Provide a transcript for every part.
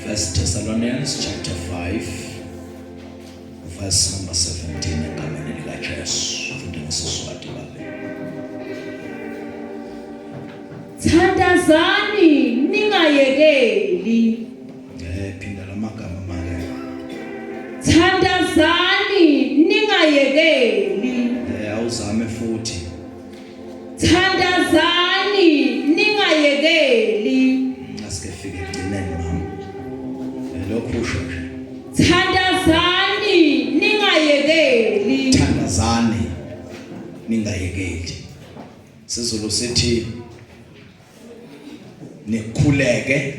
First Thessalonians chapter 5 verse number 17 egameni likaJesu. Funda ngesiswati babe. Thandazani ningayekeli. Phinda lamagama manje. Thandazani ningayekeli. Awuzame futhi. Thandazani ningayekeli. Asike fike egcineni mama. Lokho usho nje. Thandazani ningayekeli. Thandazani ningayekeli. Sizulu sithi nikhuleke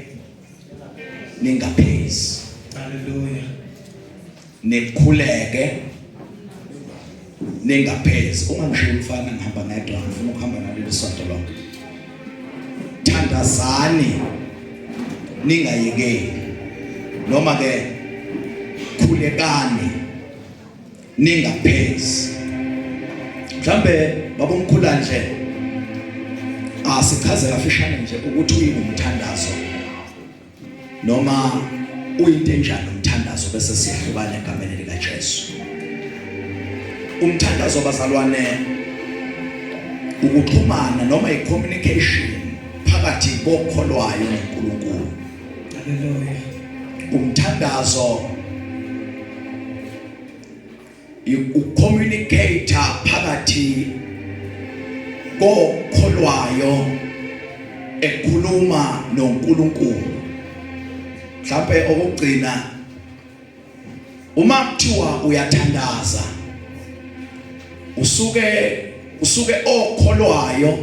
ningaphezi. Hallelujah. Nikhuleke ningaphezi. Ungangishiya umfana ngihamba ngedwa, ngifuna ukuhamba naleli sonto lonke. Thandazani ningayekeli. Noma ke khulekani ningaphezi. Mhlambe babomkhula nje asichaze kafishane nje ukuthi uyini umthandazo noma uyinto enjani umthandazo bese siyahlukana egameni likaJesu. Umthandazo bazalwane ukuxhumana noma i-communication phakathi kokholwayo noNkulunkulu. Hallelujah. Umthandazo ucommunicate phakathi kokholwayo ekhuluma noNkulunkulu. Mhlawumbe okugcina uma kuthiwa uyathandaza usuke okholwayo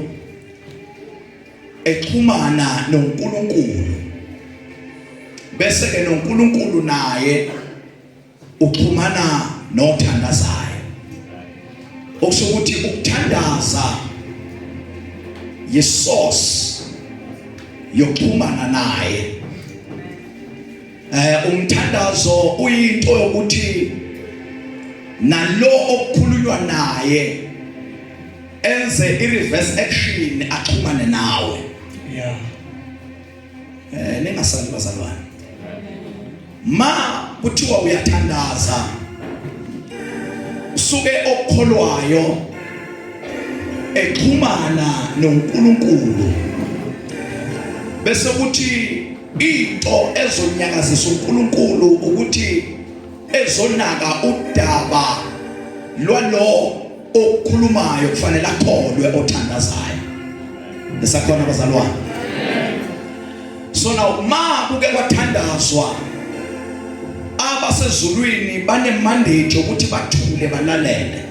exhumana noNkulunkulu bese ke noNkulunkulu naye uxhumana nothandazayo. Okusho ukuthi ukuthandaza yisource yokuxhumana naye. Umthandazo uyinto yokuthi nalo okukhulunywa naye enze i-reverse action axhumane nawe. Yeah. Ningasali bazalwane. Ma kuthiwa uyathandaza usuke okholwayo exhumana noNkulunkulu bese kuthi into ezonyakazisa uNkulunkulu ukuthi ezonaka udaba lwalo okukhulumayo kufanele akholwe othandazayo. Lesakhona bazalwane. So now ma kuke kwathandazwa abasezulwini bane mandate ukuthi bathule balalele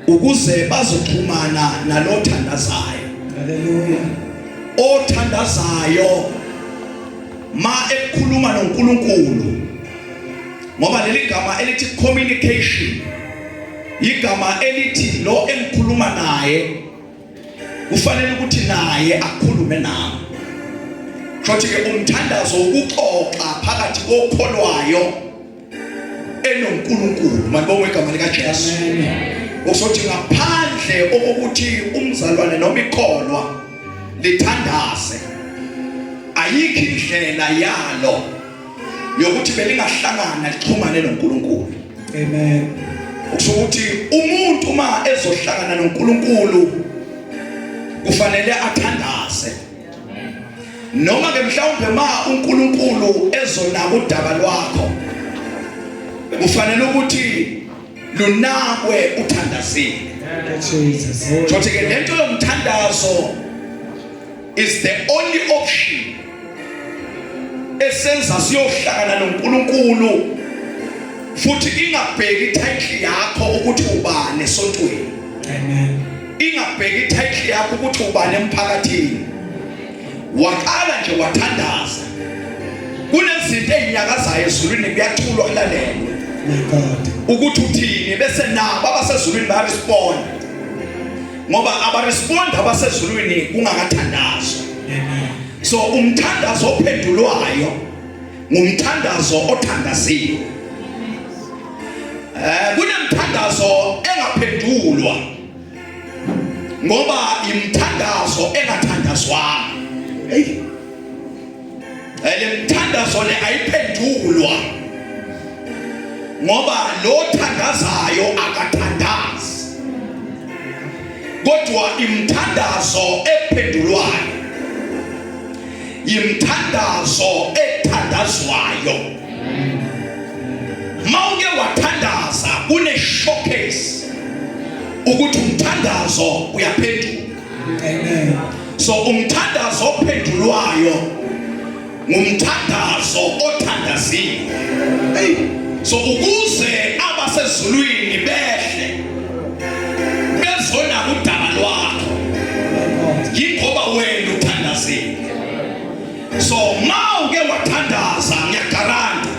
ukuze bazoxhumana nalothandazayo. Hallelujah. Othandazayo ma ekhuluma noNkulunkulu ngoba leli gama elithi communication igama elithi lo engikhuluma naye kufanele ukuthi naye akhulume nami. Shothi ke umthandazo ukuxoxa phakathi kokholwayo enoNkulunkulu. Manibonge igama likaJesu. Usothi ngaphandle okokuthi umzalwane noma ikholwa lithandaze ayikho indlela yalo yokuthi belingahlangana lixhumane noNkulunkulu. Amen. Ukuthi umuntu ma ezohlangana noNkulunkulu kufanele athandaze. Noma ke mhlawumbe ma uNkulunkulu ezonaka udaba lwakho kufanele ukuthi lunakwe uthandazile. Jesus. Shothi ke lento yomthandazo is the only option esenza siyohlangana noNkulunkulu futhi ingabheki title yakho ukuthi ubani esontweni. Amen. Ingabheki title yakho ukuthi ubani emphakathini. Waqala nje wathandaza. Kunezinto ezinyakazayo ezulwini kuyathulwa kulalelwe. My God. Ukuthi uthini bese nabo abasezulwini ba respond. Ngoba aba respond abasezulwini kungakathandazwa. Amen. So umthandazo ophendulwayo ngumthandazo othandaziwe. Kunemthandazo engaphendulwa ngoba imthandazo engathandazwanga. Hey. Le mthandazo le ayiphendulwa ngoba lo thandazayo akathandazi, kodwa imthandazo ephendulwayo imthandazo ethandazwayo. Mawuke wathandaza kune showcase ukuthi umthandazo uyaphendula. Amen. So umthandazo ophendulwayo ngumthandazo othandaziwe. Hey, so ukuze abasezulwini behle bezona udaba lwakho yingoba wena uthandaziwe. So mawuke wathandaza ngiyagaranta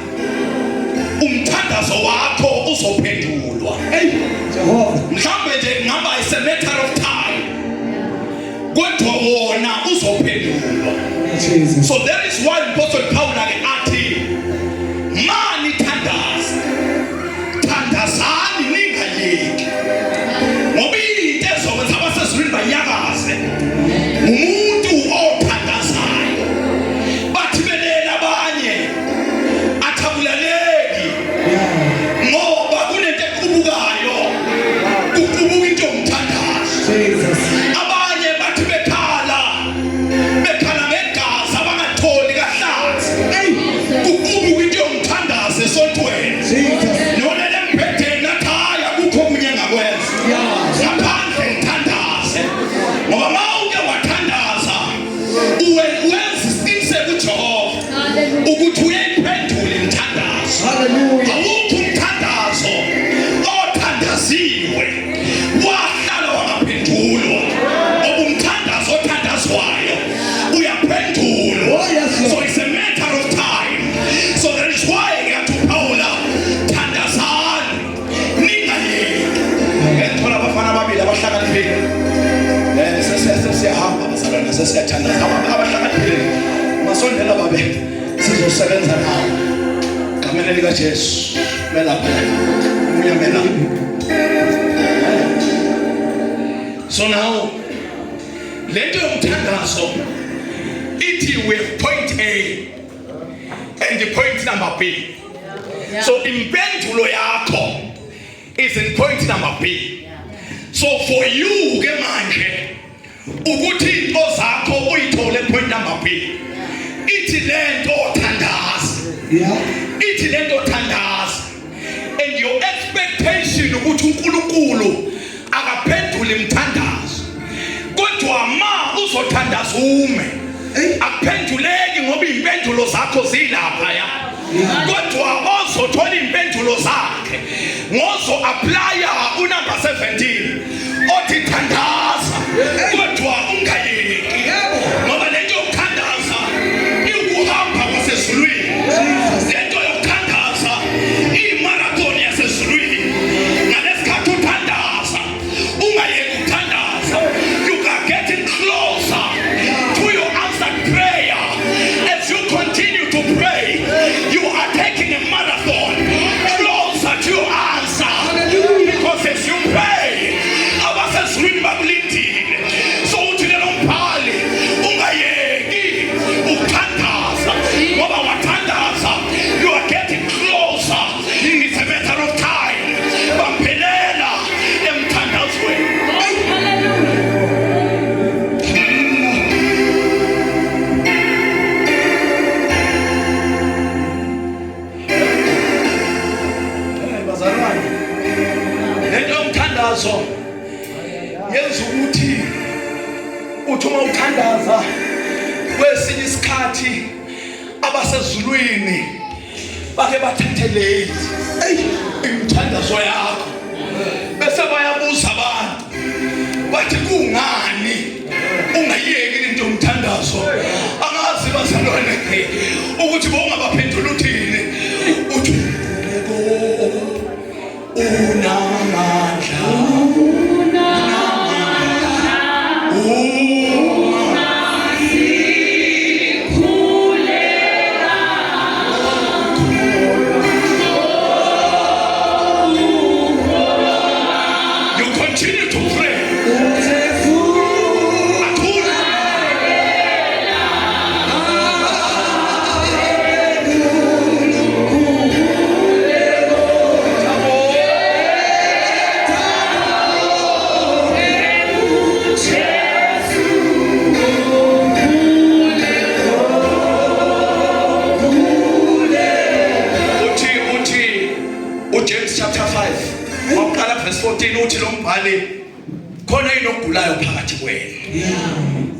umthandazo wakho uzophendulwa. Hey Jehovah. mhlambe nje ngaba is a matter of time, kodwa wona uzophendulwa. Jesus. So that is why Apostle Paul athi mani thandaza, thandazani ningayeki, ngoba into ezokwenza abasezulwini banyakaze umuntu othandazayo. Bathi belela abanye athabulaleki ngoba kunento equbukayo, kuqubuka into yomthandazo. Jesus. Abanye bathi bekhala ngegazi abangatholi kahlatsi. Hey, kuqubuka into yomthandazo esontweni. Jesus. Nona lempetheni akhaya kukho kunye ngakwenza ngaphandle ngithandaze, ngoba mawuke wathandaza wenza isiqiniseko kuJehova ukuthi uyayiphendula imthandazo. Hallelujah. Awukho umthandazo othandaziwe wahlala wangaphendulwa, ngoba umthandazo othandazwayo uyaphendulwa. Oh, yes, Lord. So it's a matter of time. So that is why ngathi uPaula thandazani ningayeki. Ngithola abafana ababili abahlakaniphile. Sesiyahamba bazalwane, sesiyathandaza abahlakaniphile. Masondela babe sizosebenza nawo. Ngameni lika Jesu melapha uyamela. So now lento yomthandazo ithi with point A and the point number B. So impendulo yakho is in point number B. So for you ke manje ukuthi into zakho uyithole point number B, ithi lento othandaza. Yeah. Ithi lento othandaza, and your expectation ukuthi uNkulunkulu akaphendule imthandazo, kodwa ma uzothandaza ume akuphenduleki ngoba impendulo zakho zilapha ya. Kodwa ozothola impendulo zakhe ngozo applya unumber 17 othi thandaza kodwa ungayeki, ngoba lento yokuthandaza ikuhamba kwasezulwini. Lento yokuthandaza imarathon yasezulwini. Ngalesikhathi uthandaza ungayeki ukuthandaza, you are getting closer to your answered prayer. As you continue to pray, you are taking a marathon closer to your answer. Because as you pray, abasezulwini bakulindile. So uthi lelo mphali ungayeki ukuthandaza, ngoba wathandaza you are getting closer. It's a matter of time. Baphelela emthandazweni. Bazalwane, lento yomthandazo yenza ukuthi uthi uma uthandaza kwesinye isikhathi abasezulwini bake bathethelele imthandazo yakho, bese bayabuza abantu bathi kungani ungayeki into yomthandazo. Angazi bazalwane ukuthi bongabaphendula uthini, uthi unamandla you continue to pray. 14 uthi lo mbhali khona inogulayo phakathi kwenu.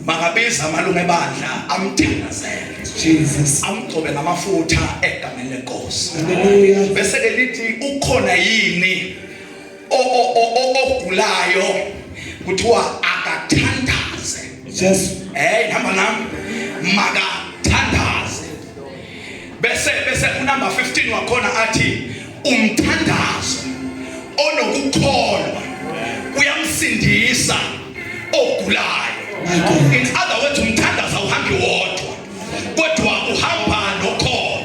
Makabiza amalungu ebandla amthandazele. Jesus. Amgcobe ngamafutha egameni lenkosi. Hallelujah. Bese ke lithi ukhona yini ogulayo kuthiwa akathandaze. Yes. Hamba nami makathandaze. Bese unumber 15 wakhona athi umthandazo onokukholwa uyamsindisa ogulayo. In other words, umthandazo awuhambi wodwa kodwa uhamba nokholo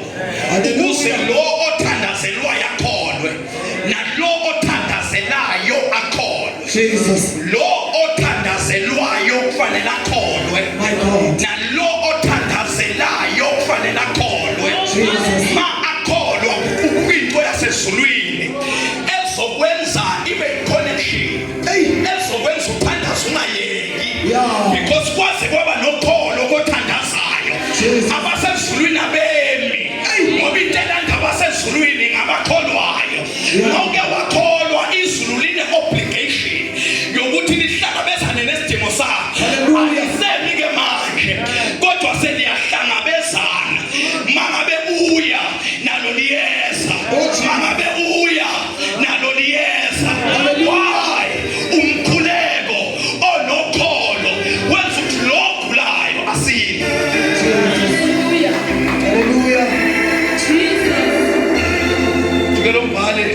ukuze lo othandazelwayo akholwe nalo othandazelayo akholwe. Jesus. Lo othandazelwayo kufanele akholwe nalo othandazelayo kufanele akholwe. Ma akholwa kwinto yasezulwini ezokwenza ibe connection, ezokwenza uthandazo ungayeki, because kwaze kwaba nokholo kothandazayo abasezulwini abemi, ngoba intela ngabasezulwini ngabakholwayo. Nonke wakholwa izulu line obligation yokuthi lihlangabezane nesidingo sakho. Ayisemi ke manje kodwa seliyahlangabezana. Mangabe uya nalo liyeza, mangabe uya nalo liyeza. Why? Umkhuleko onokholo wenza ukuthi lo ogulayo asile. Hallelujah. Hallelujah. Jesus. Tukelo mbhali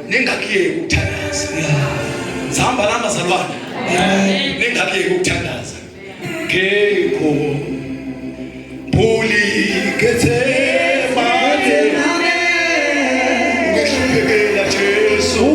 ningakiyeki ukuthandaza. Sihamba la bazalwane. Ningakiyeki ukuthandaza. Kekho Puli kethema ngeshubekela Jesu.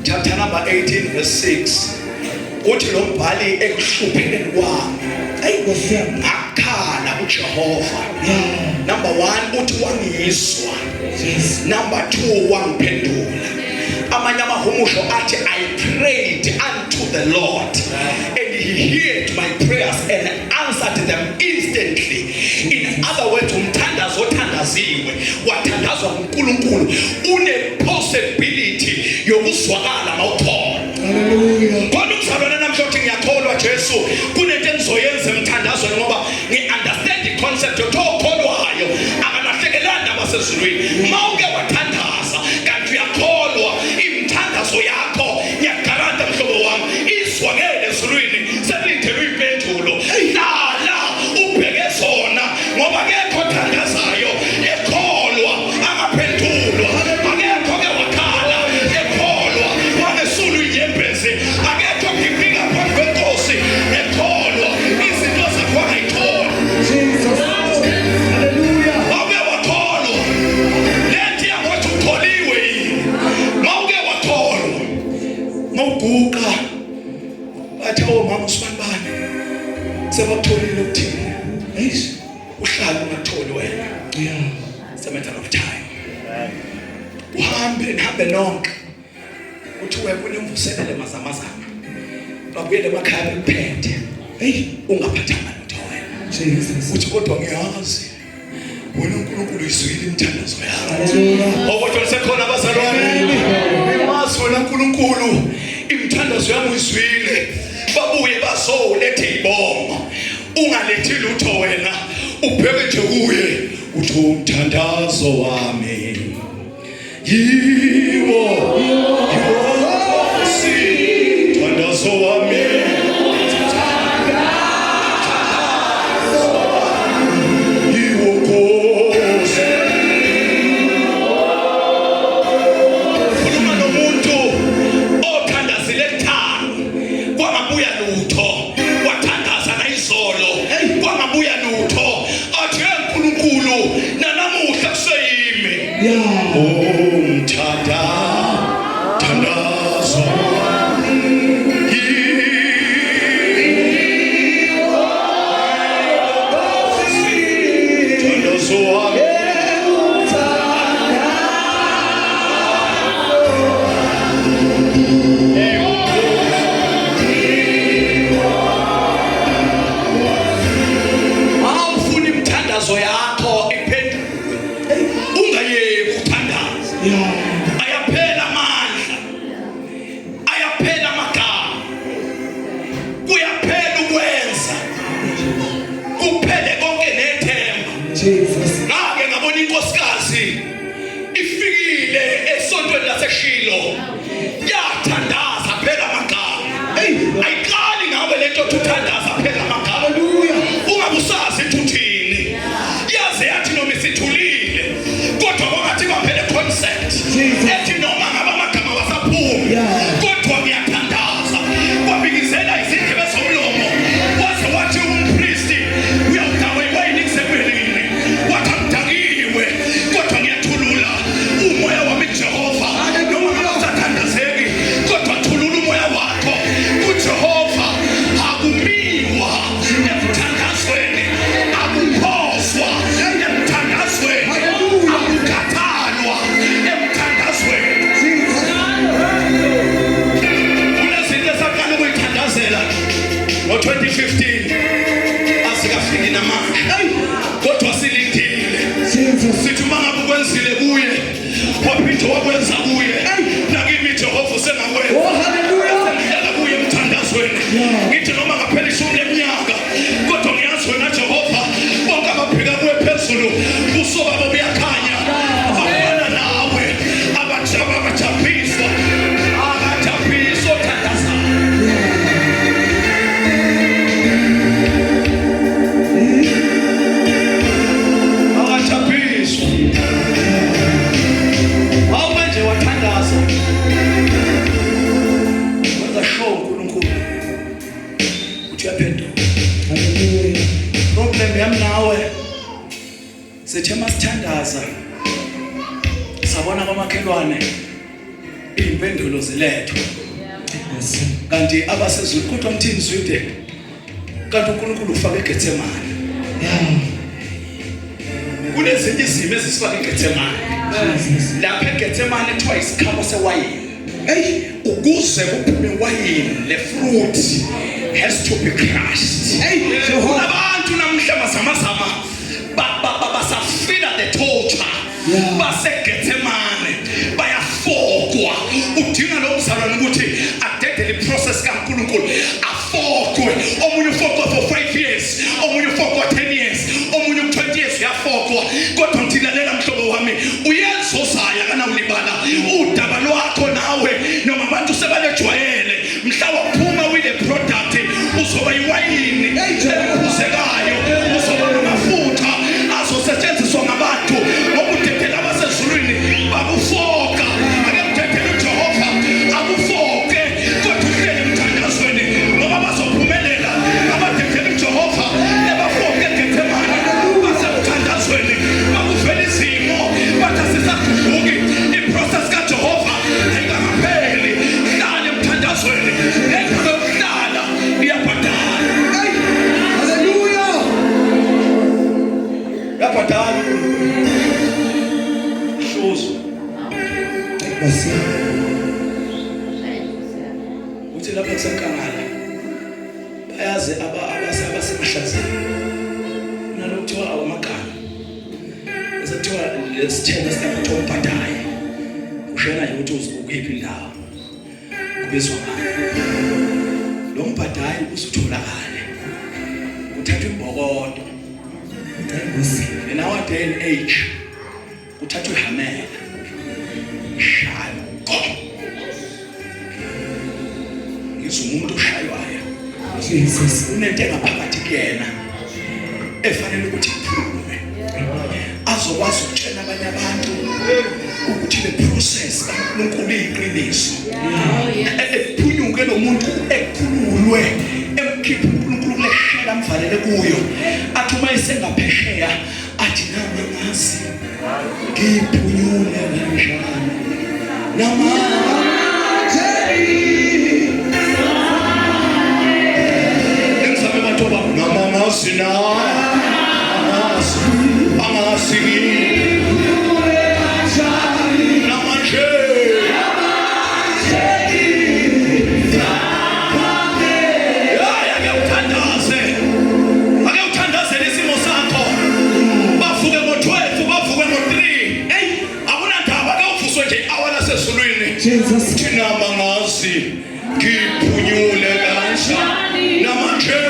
Chapter number 18 verse 6 uthi lo mbhali ekuhluphekeni kwami ngakhala kuJehova. Number 1 uthi wangizwa. Number 2 wangiphendula. Amanye amahumusho athi I prayed unto the Lord and he heard my prayers and answered them instantly. In other words, umthandazo othandaziwe wathandazwa uNkulunkulu une possibility yokuzwakala mawuthola. Hallelujah. Kodwa umzalwane namhlanje ngiyakholwa Jesu kunento engizoyenza emthandazweni ngoba ngi-understand the concept yokholwayo akalahlekelanda abasezulwini. Mawuke wathandaza kanti uyakholwa imthandazo yakho ngiyagaranta mhlobo wami izwakele ezulwini selindele impendulo. Hlala ubheke zona ngoba akekho othandazayo ekholwa angaphendulwa. Akekho ke wakhala ekholwa wangesulu inyembezi. Akekho ngifika phambi kwenkosi ekholwa izinto zakho angayithola. Jesus. Hallelujah. Mawuke wakholwa lethi yakuthi ukholiwe yini. Mawuke wakholwa mawuguqa bathi mama uSmamba sebakutholile ukuthini. Uhlala ungatholi wena. It's a matter of time. Nihambe nonke. Uthi kunemvuselele mazamazama. Babuyele emakhaya bekuphethe. Ungaphathanga lutho wena. Jesus. Uthi kodwa ngiyazi. Wena uNkulunkulu uyizwile imithandazo yakho. Hallelujah. Kodwa sekhona abazalwane. Wazi wena uNkulunkulu imithandazo yami uyizwile. Babuye bazoletha ibongo. Ungalethi lutho wena. Ubheke nje kuye. Uthi umthandazo wami. Yiwo. Umthandazo wami. Sabona kwamakhelwane impendulo zilethwa. Kanti abasezulu kodwa mthini zwide. Kanti uNkulunkulu ufake eGetsemane. Kunezinye izimo ezisifaka eGetsemane. Lapha eGetsemane kuthiwa isikhamo sewayini. Ukuze kuphume wayini le fruit has to be crushed. Kunabantu namhla mazamazama basafila the torture. BaseGetsemane bayafokwa. Udinga lo mzalwane ukuthi adedele process kaNkulunkulu afokwe. Omunye ufokwa for 5 years, omunye ufokwa 10 years, omunye 20 years uyafokwa. Kodwa ngithilalela mhlobo wami uyezosaya kana ulibala udaba lwakho nawe noma abantu sebalejwayele mhla waphuma with the product uzoba yiwayini eliphuzekayo uzoba namafutha azosetshenziswa ngabantu ngokudedela abasezulwini bakufoka akudedela uJehova akufoke kodwa uhlele emthandazweni ngoba bazophumelela abadedela uJehova nebafoke eGetsemane basemthandazweni bakuvela izimo bathi asisaguquki iprocess kaJehova ayikapheli hlala emthandazweni ekuhlala iyabhadala. Hallelujah. Yabhadala. Hluzo. uthi lapha kusenkangala bayazi abasemahlazeni nalo kuthiwa awamagama kuthiwa lesithelo sikuthiwa umbhadayi ushena nje ukuthi ukuphi indawo kubizwa ngani lo mbhadayi usutholakala uthathwa imbokodo in our day and age kuthathwa ihamela shayo umuntu oshaywayo Jesus unento engaphakathi kuyena efanele ukuthi iphume azokwazi ukutshela abanye abantu ukuthi le process kaNkulunkulu iyiqiniso ephunyuke lo muntu ekhululwe emkhipha uNkulunkulu leshela amvalele kuyo athi uma esengaphesheya athi nami ngazi ngiphunyule kanjani nama Sina amasi namaje akuthandaze lesimo sakho bavuke ngo12 bavuke ngo3 akunandaba akuvuswe nje awala sesulwini Jesus thina mangasi ngiphunyule kanjani namaje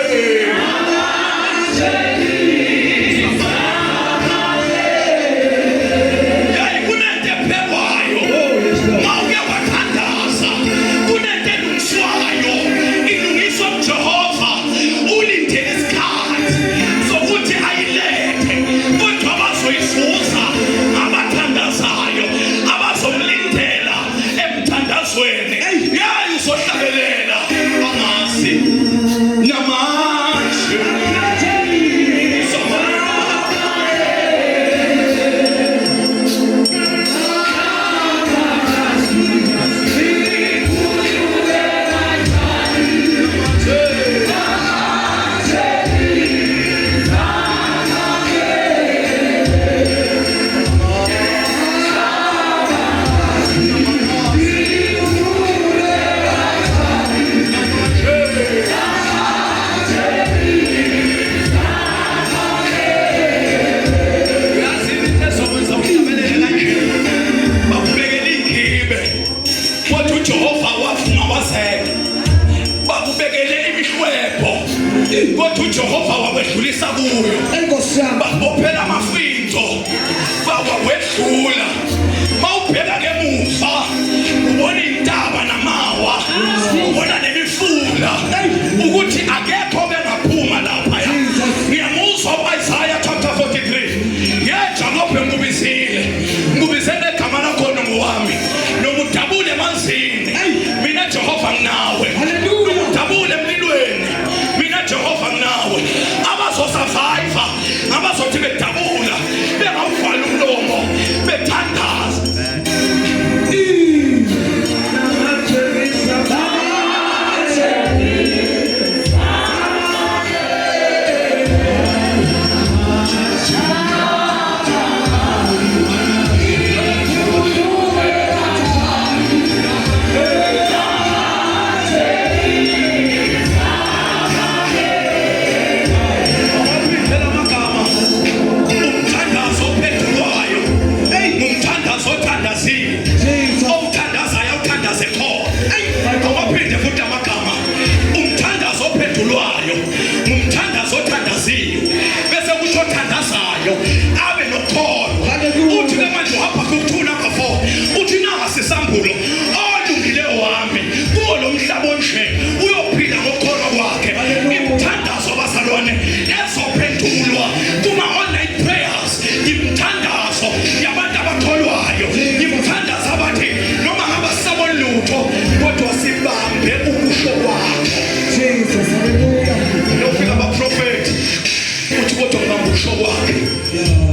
Jehova wawedlulisa kuyo babophela amafinzo bawawedlula mawubheka kemuva ubona intaba namawa ubona nemifula ukuthi akekho bengaphuma lapha ngiyamuzwa uIsaiah chapter 43 yeja ngophe ngubizele igama lakho ngowami nomudabule emanzini mina Jehova nginawe nomudabule emlilweni Jehova nawe abazosurvive abazothi bedabula bengavala umlomo bethandaza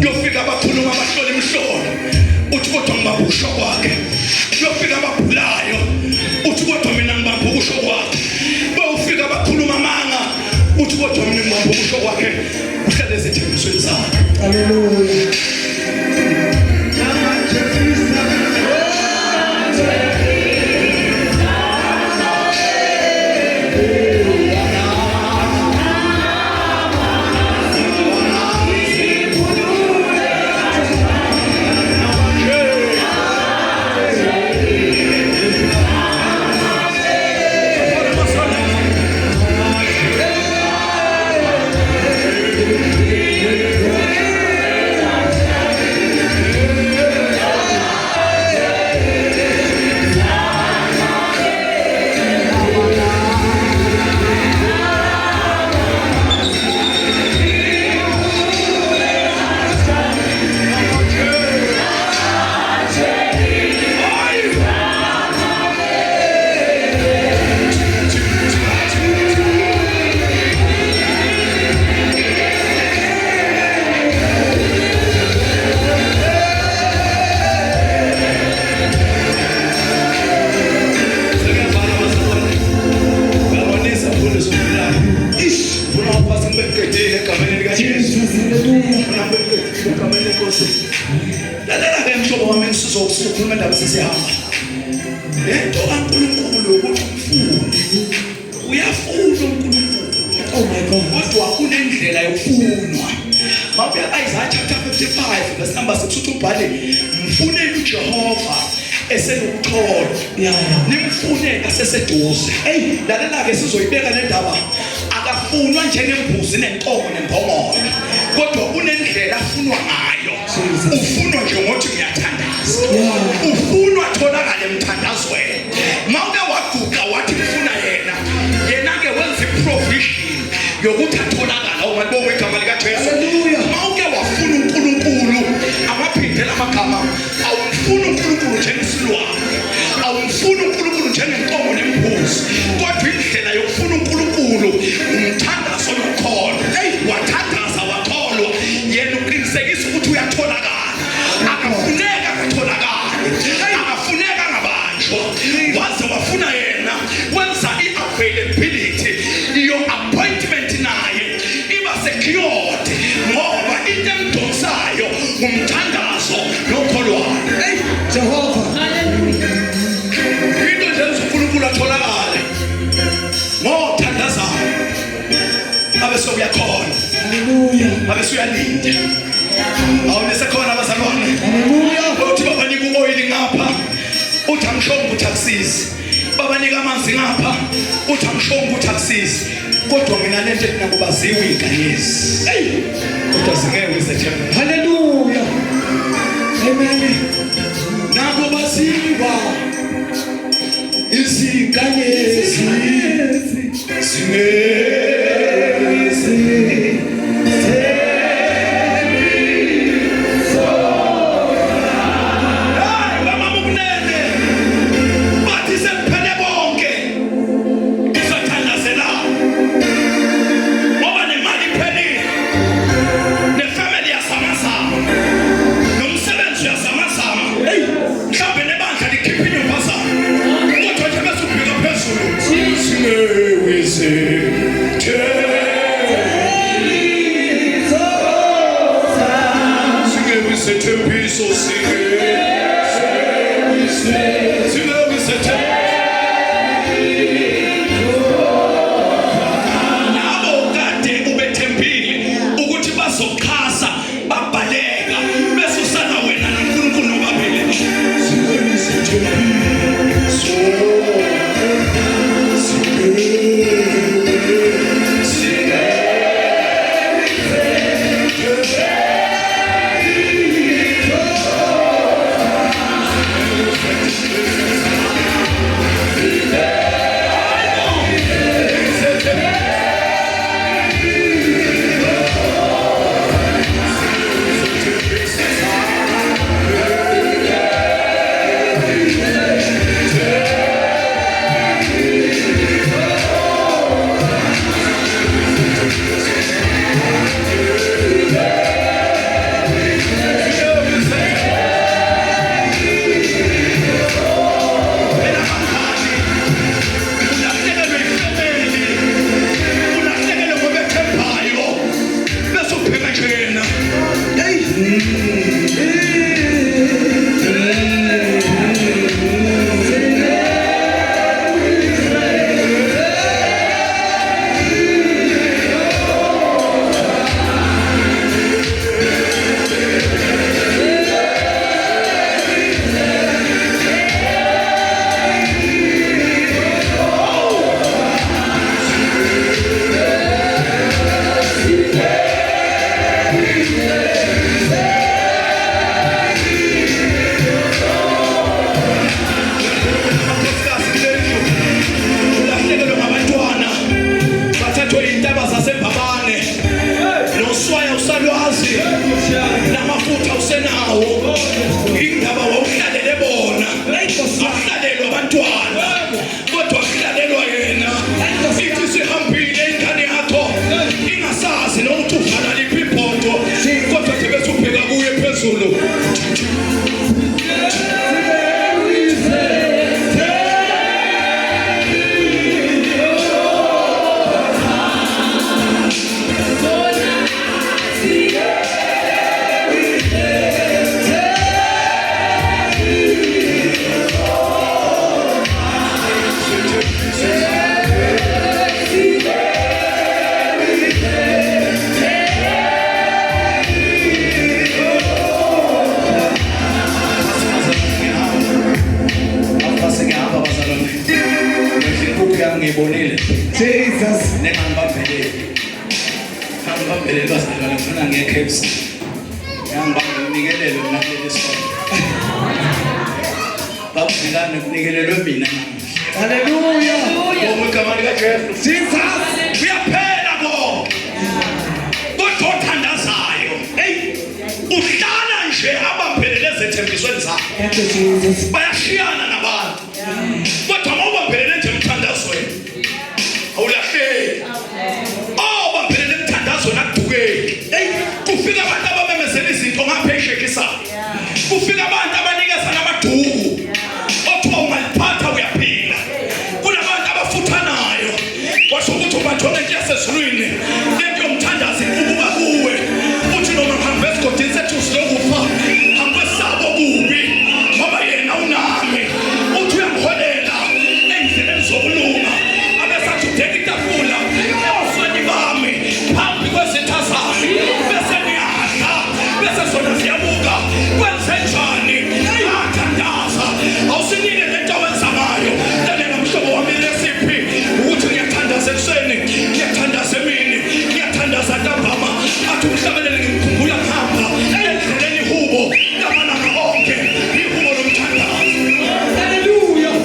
yofika abakhuluma abahlola imhlolo uthi kodwa ngibabusho kwakhe yofika ababhulayo uthi kodwa mina ngibamba ukusho kwakhe bawufika abakhuluma amanga uthi kodwa mina ngibamba ukusho kwakhe uhlale ezithembisweni zakhe haleluya lalela ke mhlobo wami sizokhuluma indaba sesihamba lento kaNkulunkulu ukuthi uyafuna uNkulunkulu. Oh my God, kodwa kunendlela yokufunwa. Mawuya Isaiah chapter 55 verse number 6 uthi ubhale mfuneni uJehova esenokutholo nimfuneka seseduze. Lalela ke sizoyibeka le ndaba akafunwa njengembuzi nenkomo nembongolo kodwa unendlela afunwa ngayo. Ufunwa nje ngokuthi ngiyathandaza. Ufunwa tholakala emthandazweni. Mawuke waguqa wathi ufuna yena ke wenza iprovision yokuthi atholakala ungabonga igama lika Jesu. Mawuke wafuna uNkulunkulu amaphindela amagama awufuna uNkulunkulu njengesilwane awufuna uNkulunkulu njengenkomo nembuzi kodwa indlela yokufuna uNkulunkulu umthandazo nokholo. Wathandaza wakholwa yena uqinisekisa ukuthi uyatholakala akafuneka ngabanjwa waze wafuna yena wenza i-availability your appointment naye iba secured ngoba into emdonsayo umthandazo nokholwayo. Jehova, into nje uNkulunkulu atholakale ngothandazayo abese uyakhona. hallelujah, abese uyalinda. Awunesekhona abazalwane. hallelujah, uthi babanika uoyili ngapha uthi angishongo ukuthi akusisi, babanika amanzi ngapha uthi angishongo ukuthi akusisi kodwa mina lento nakubaziwe inkanyezi kodwa zingeke izethemba. hallelujah, amen. Nakubaziwa izinkanyezi zingeke ngizonikelelo nakuleli sonto. Babuzilana kunikelelwe mina. Hallelujah. Ngomagama likaJesu. Jesus. Kuyaphela bo. Kodwa othandazayo. Hey. Uhlala nje abaphelele ezethembisweni zakhe. Thank you, Jesus. Bayashiyana nabantu. Kodwa uma ubaphelele nje emthandazweni. Awulahleki. Oh, baphelele emthandazweni akudukeki. Hey, kufika abantu abamemezela izinto ngapha eshekisa. Kufika abantu abanikeza namaduku. Othiwa ungaliphatha uyaphila. Kunabantu abafuthanayo. Washo ukuthi ubathole nje esezulwini. Lento yomthandazo ukuba kuwe. Uthi noma ngihamba esigodini sethu silokufa. Angesabo kubi. Ngoba yena unami. Uthi uyangiholela endleleni zokulunga. Abesathi udeka itafula. Ebusweni bami. Phambi kwezitha zami. Bese ngiyadla. Bese zona ziyabuka. Kwenze njani? Ngiyathandaza. Awusinike lento owenzayo. Lalela mhlobo wami lesiphi. Ukuthi ngiyathandaza ekuseni. Ngiyathandaza emini. Ngiyathandaza ntambama. Athi umhlabelele ngimkhumbula ngihamba. Endleleni ihubo. Lamalanga onke. Ihubo lomthandazo. Hallelujah.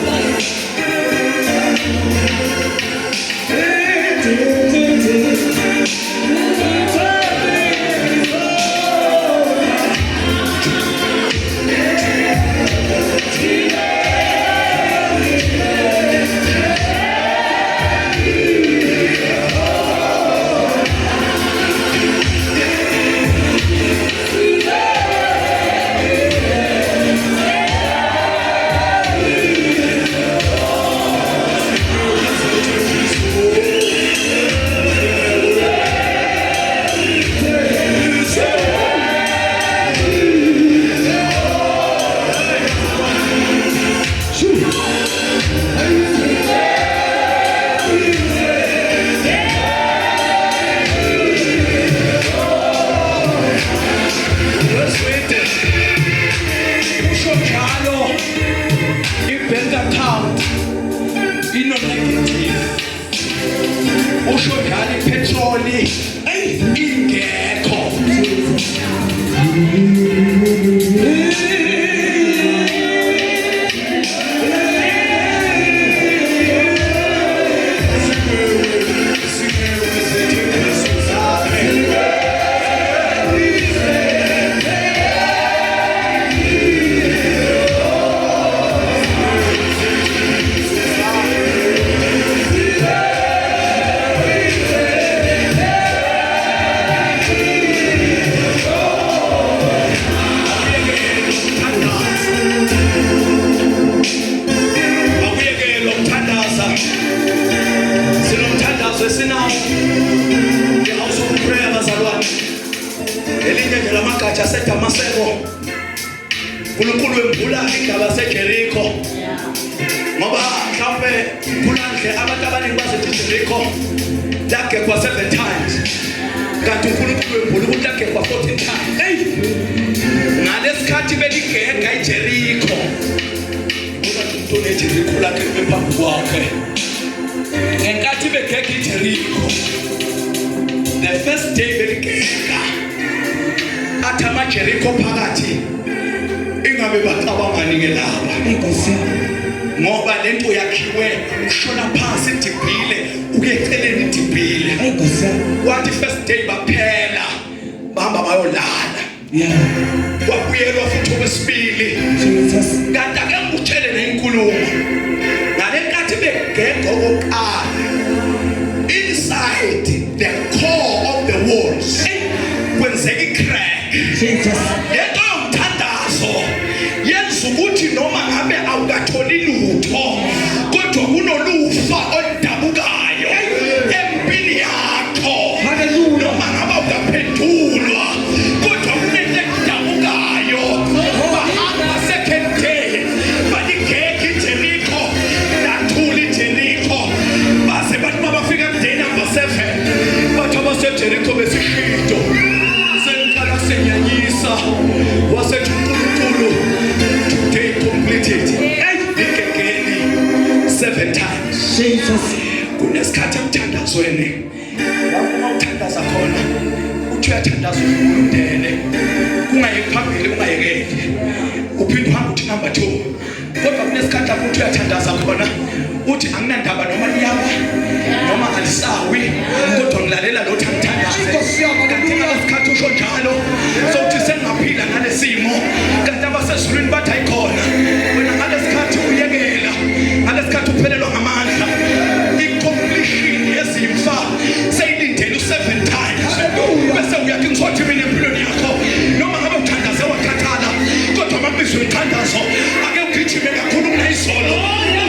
Usho njalo i-bank account ino-negative. Usho njalo ipetroli ingekho. Damaseko. Unkulunkulu wembula indaba seJericho. Ngoba mhlawumbe kulandle abantu abaningi basethi Jericho lagekwa 7 times. Kanti unkulunkulu wembula ukuthi lagekwa 14 times. Hey! Ngalesikhathi beligeka iJericho. Umuntu neJericho lakhe bephambi kwakhe. Ngenkathi begeka iJericho. The first day beligeka. Athama Jericho phakathi ingabe bacabangani ke laba Inkosi. ngoba lento yakhiwe ushona phansi idibhile ukeceleni idibhile. Inkosi. Wathi first day baphela bahamba bayolala. Yeah. Kwabuyelwa futhi okwesibili. Jesus. Kanti ake ngikutshele nenkulumo ngale nkathi begeka okokuqala inside the core of the walls kwenzeka icrack. Jesus. Lento yomthandazo yenza ukuthi noma ngabe awukatholi lutho kodwa kunolufa oludabukayo empini yakho. Hallelujah. Noma ngabe awukaphendulwa kodwa kunento edabukayo. Bahamba second day baligeka iJericho lathula iJericho base bathi babafika ku day number 7 bathi abaseJericho besishido. Senyanyisa wasethi uNkulunkulu today completed. Igegeni 7 times. Jesus. Kunesikhathi emthandazweni lapho uma uthandaza khona uthi uyathandaza uNkulunkulu kungayi ungayeki phambili ungayekeli uphinde uhambe uthi number 2 kodwa kunesikhathi lapho uthi uyathandaza khona uthi anginandaba noma liyawa noma alisawi kodwa ngilalela lo thangithandaze kanti ngesikhathi usho njalo sokuthi sengaphila ngalesimo kanti abasezulwini bathi ayikhona wena ngalesikhathi uyekela ngalesikhathi uphelelwa ngamandla i-completion yezimfa seyilindele u7 times bese uyathi ngizothi mina empilweni yakho noma ngabe uthandaze wakhathala kodwa mabizo uthandazo ake ugijime kakhulu kunayizolo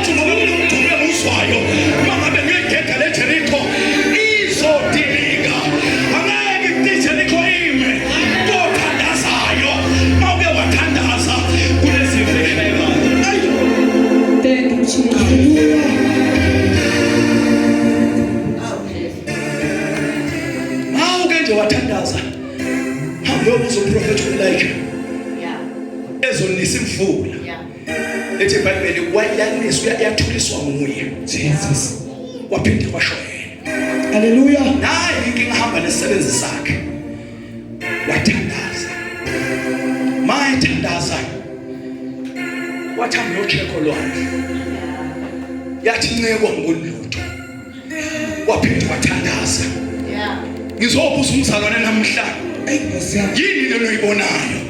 uthi ngoba kunomdumo uzwayo uma ngabe ngiyegeda le Jericho izodilika angeke iJericho ime kothandazayo mawuke wathandaza kulezifehlelo. Thank you, Jesus. Mawuke nje wathandaza hambe ubuzo prophet Elijah ezonisa imvula ethi iBhayibheli wayaniswa yathuliswa nguye Jesus. waphinde kwashoyela. Hallelujah. Naye inkinga hamba nesebenzi sakhe wathandaza mayithandaza wathi nocheko lwakhe yathi nceko ngolutho waphinde wathandaza. Ngizobuza umzalwane namhlanje yini leno ibonayo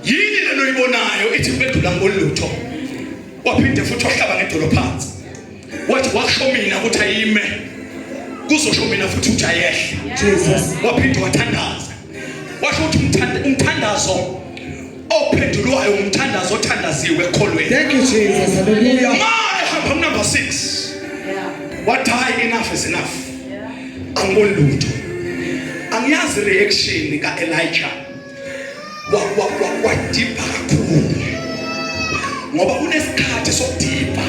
yini leno ibonayo ithi bedula ngolutho waphinde futhi wahlaba ngedolo phansi wathi washo mina ukuthi ayime kuzosho mina futhi ukuthi ayehla. Jesus. Waphinde wathandaza washo ukuthi umthandazo ophendulwayo umthandazo othandaziwe ekholweni. Thank you, Jesus. Hallelujah. Hamba number 6 wathi enough is enough angolutho. Angiyazi reaction ka Elijah wadipa kakhulu ngoba kunesikhathi sokudipha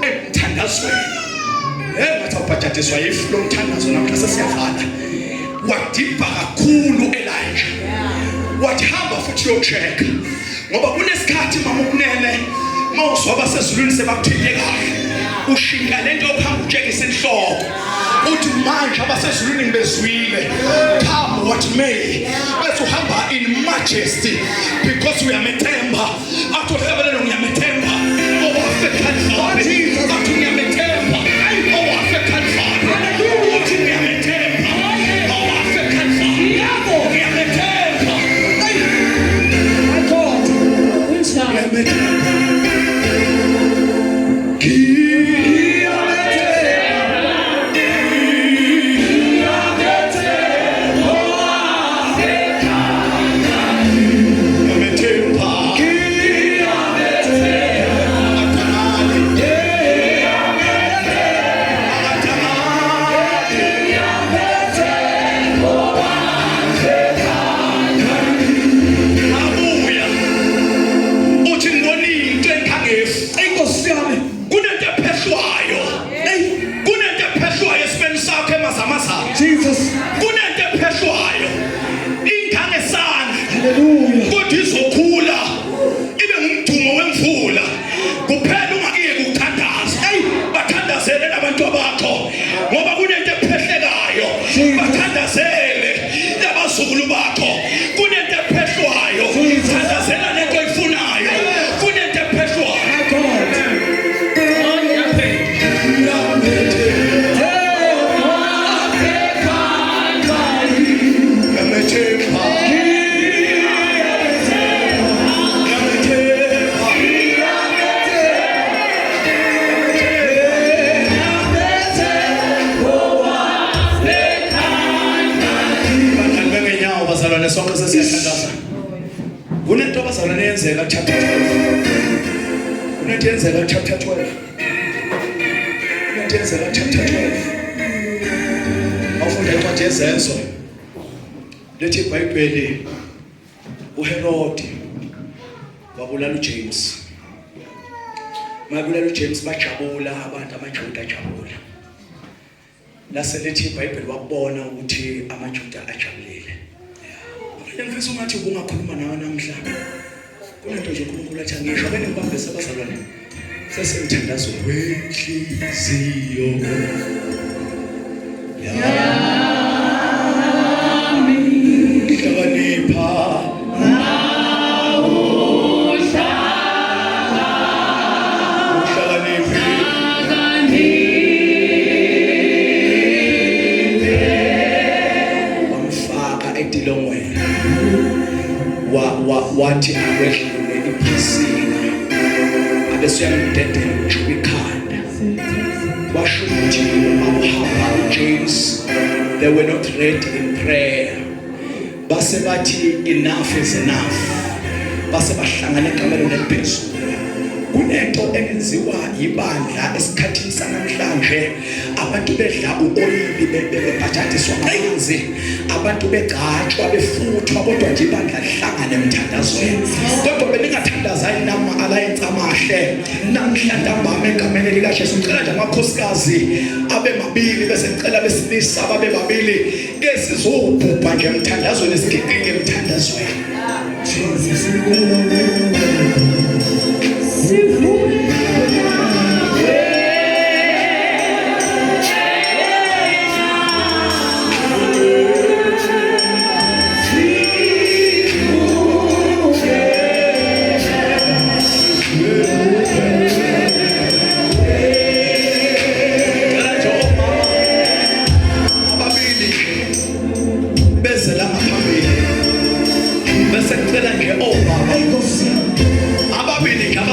emthandazweni ngathi awubhajatiswa iflo umthandazo namhla sesiyavala wadipa kakhulu Elijah wathi hamba futhi uyocheka ngoba kunesikhathi mama ukunene mawuzwa abasezulwini sebakuthinte kahle ushinga lento yokuhamba utshekisa enhloko uthi manje abasezulwini ngibezwile come what may bese uhamba in majesty because we are methemba athi uhebelelo ngiyamethemba owafe Calvary athi ngiyamethemba owafe Calvary uthi ngiyamethemba owafe Calvary ngiyamethemba My God. Unshine. Chapter 12. Unatenzela chapter 12. Unatenzela chapter 12. Awufunda incwadi yezenzo. Lethi iBhayibheli uHerod wabulala uJames. Mabulala uJames bajabula abantu amaJuda ajabula. Lase lethi iBhayibheli wabona ukuthi amaJuda ajabulile. Ngifisa ungathi ungakhuluma nawe namhlanje. Kunento nje uNkulunkulu athi ngisho bene ngibambese abazalwane sesemthandazo wenhliziyo yami ngihlakanipha wathi awedlule iphasika abesuyamdedela ujuba ikhanda washo ukuthi abahamba uJames they were not ready in prayer base bathi enough is enough base bahlangana ekamelweni eliphezulu kunento enziwa ibandla esikhathini sanamhlanje abantu bedla uoyili bebhathatiswa ngamanzi abantu begcatshwa befuthwa kodwa nje ibandla lihlangane emthandazweni kodwa beningathandaza inama alliance amahle namhlanje ambame egameni likaJesu ngicela nje amakhosikazi abe mabili bese ngicela besilisa ababe babili ke sizobhubha nje emthandazweni sigiqike emthandazweni Jesus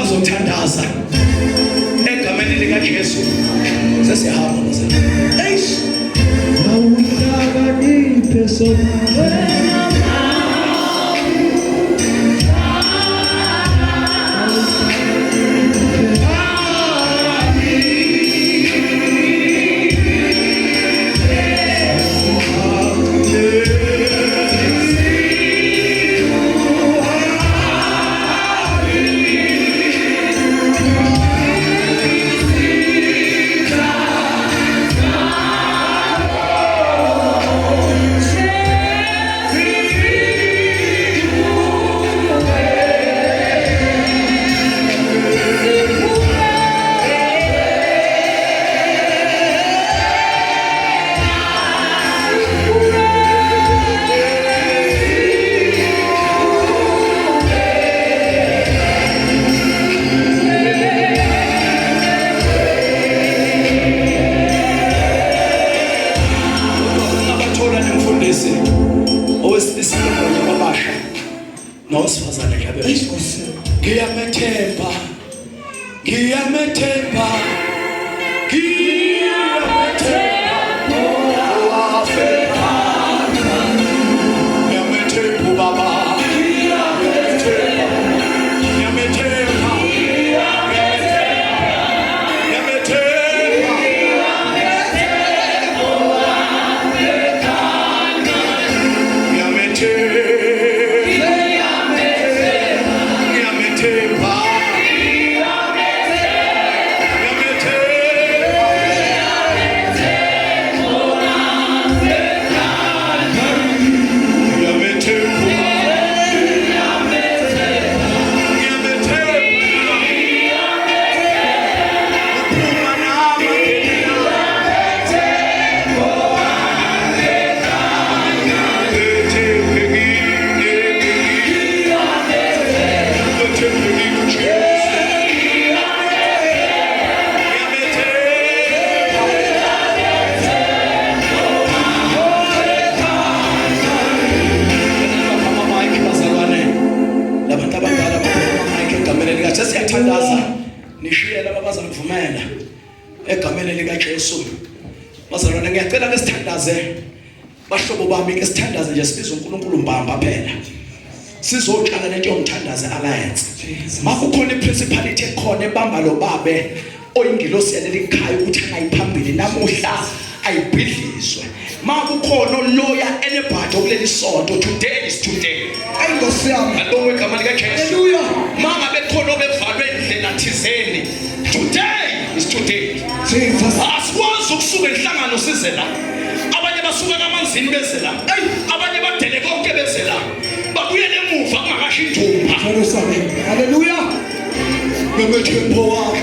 abazothandaza egameni likaJesu sesihamba mase eish awuhlakaniphe sona nosifazane nje abesikosi ngiyamethemba nishiyela babazamvumela egameni likaJesu bazalwane ngiyacela ke sithandaze bahlobo bami ke sithandaze nje sibiza uNkulunkulu mbamba phela sizotshala lento yomthandaze alliance makukhona iprincipality ekhona ebamba lo babe oyingilosi yalela ikhaya ukuthi angayiphambili namuhla ayibhidliswe makukhona loya enebhathi okuleli sonto today is today ayingosiyami alonke igama likaJesu haleluya mangabe khona obevalwe indlela thizeni today is today Jesus asikwazi ukusuka enhlangano size la abanye basuka kamanzini beze la abanye badele konke beze la babuyele emuva kungakasho indumba haleluya bemethembo wakhe